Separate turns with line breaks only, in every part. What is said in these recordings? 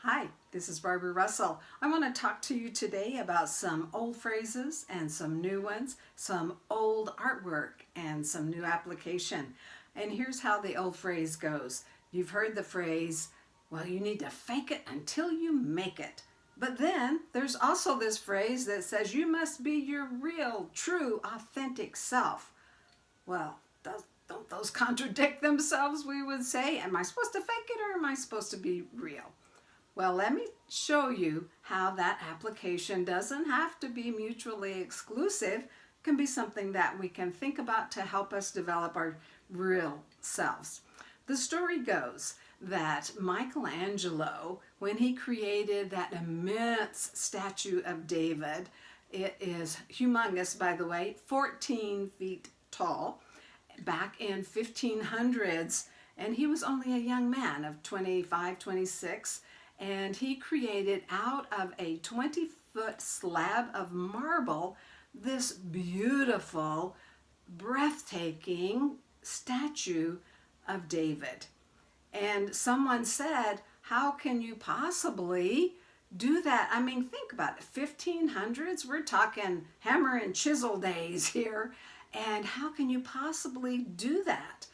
Hi, this is Barbara Russell. I want to talk to you today about some old phrases and some new ones, some old artwork and some new application. And here's how the old phrase goes. You've heard the phrase, well, you need to fake it until you make it. But then there's also this phrase that says you must be your real, true, authentic self. Well, don't those contradict themselves, we would say? Am I supposed to fake it or am I supposed to be real? Well, let me show you how that application doesn't have to be mutually exclusive. It can be something that we can think about to help us develop our real selves. The story goes that Michelangelo, when he created that immense statue of David, it is humongous, by the way, 14 feet tall, back in 1500s, and he was only a young man of 25, 26, and he created out of a 20-foot slab of marble this beautiful, breathtaking statue of David. And someone said, how can you possibly do that? I mean, think about it, 1500s, we're talking hammer and chisel days here, and how can you possibly do that?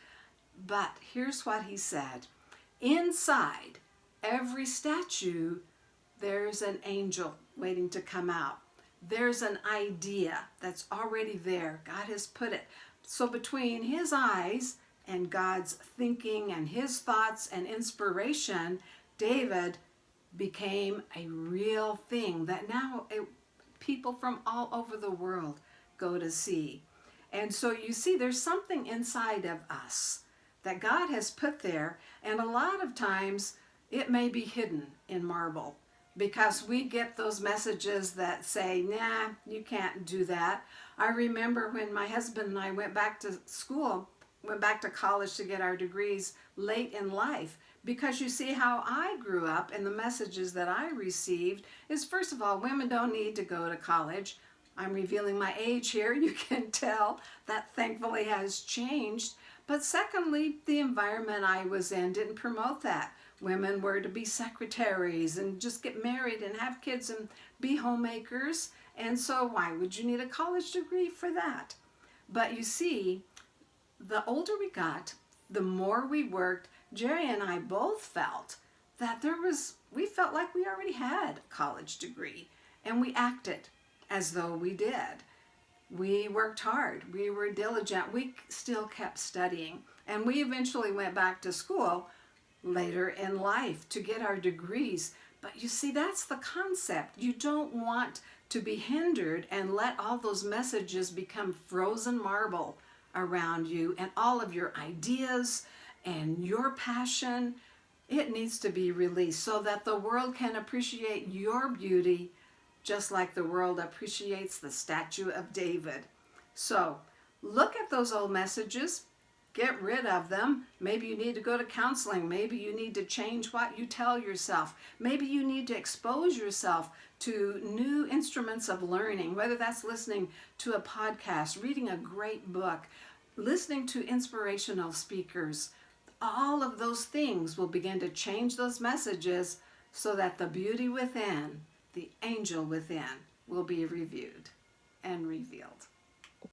But here's what he said. Inside every statue, there's an angel waiting to come out. There's an idea that's already there. God has put it. So between his eyes and God's thinking and his thoughts and inspiration, David became a real thing that now people from all over the world go to see. And so you see, there's something inside of us that God has put there, and a lot of times it may be hidden in marble because we get those messages that say, nah, you can't do that. I remember when my husband and I went back to school, went back to college to get our degrees late in life, because you see how I grew up and the messages that I received is, first of all, women don't need to go to college. I'm revealing my age here. You can tell that thankfully has changed. But secondly, the environment I was in didn't promote that. Women were to be secretaries and just get married and have kids and be homemakers. And so why would you need a college degree for that? But you see, the older we got, the more we worked, Jerry and I both felt that we felt like we already had a college degree, and we acted as though we did. We worked hard, we were diligent, we still kept studying, and we eventually went back to school later in life to get our degrees. But you see, that's the concept. You don't want to be hindered and let all those messages become frozen marble around you, and all of your ideas and your passion, it needs to be released so that the world can appreciate your beauty just like the world appreciates the statue of David. So look at those old messages, get rid of them. Maybe you need to go to counseling. Maybe you need to change what you tell yourself. Maybe you need to expose yourself to new instruments of learning, whether that's listening to a podcast, reading a great book, listening to inspirational speakers. All of those things will begin to change those messages so that the beauty within, the angel within, will be reviewed and revealed.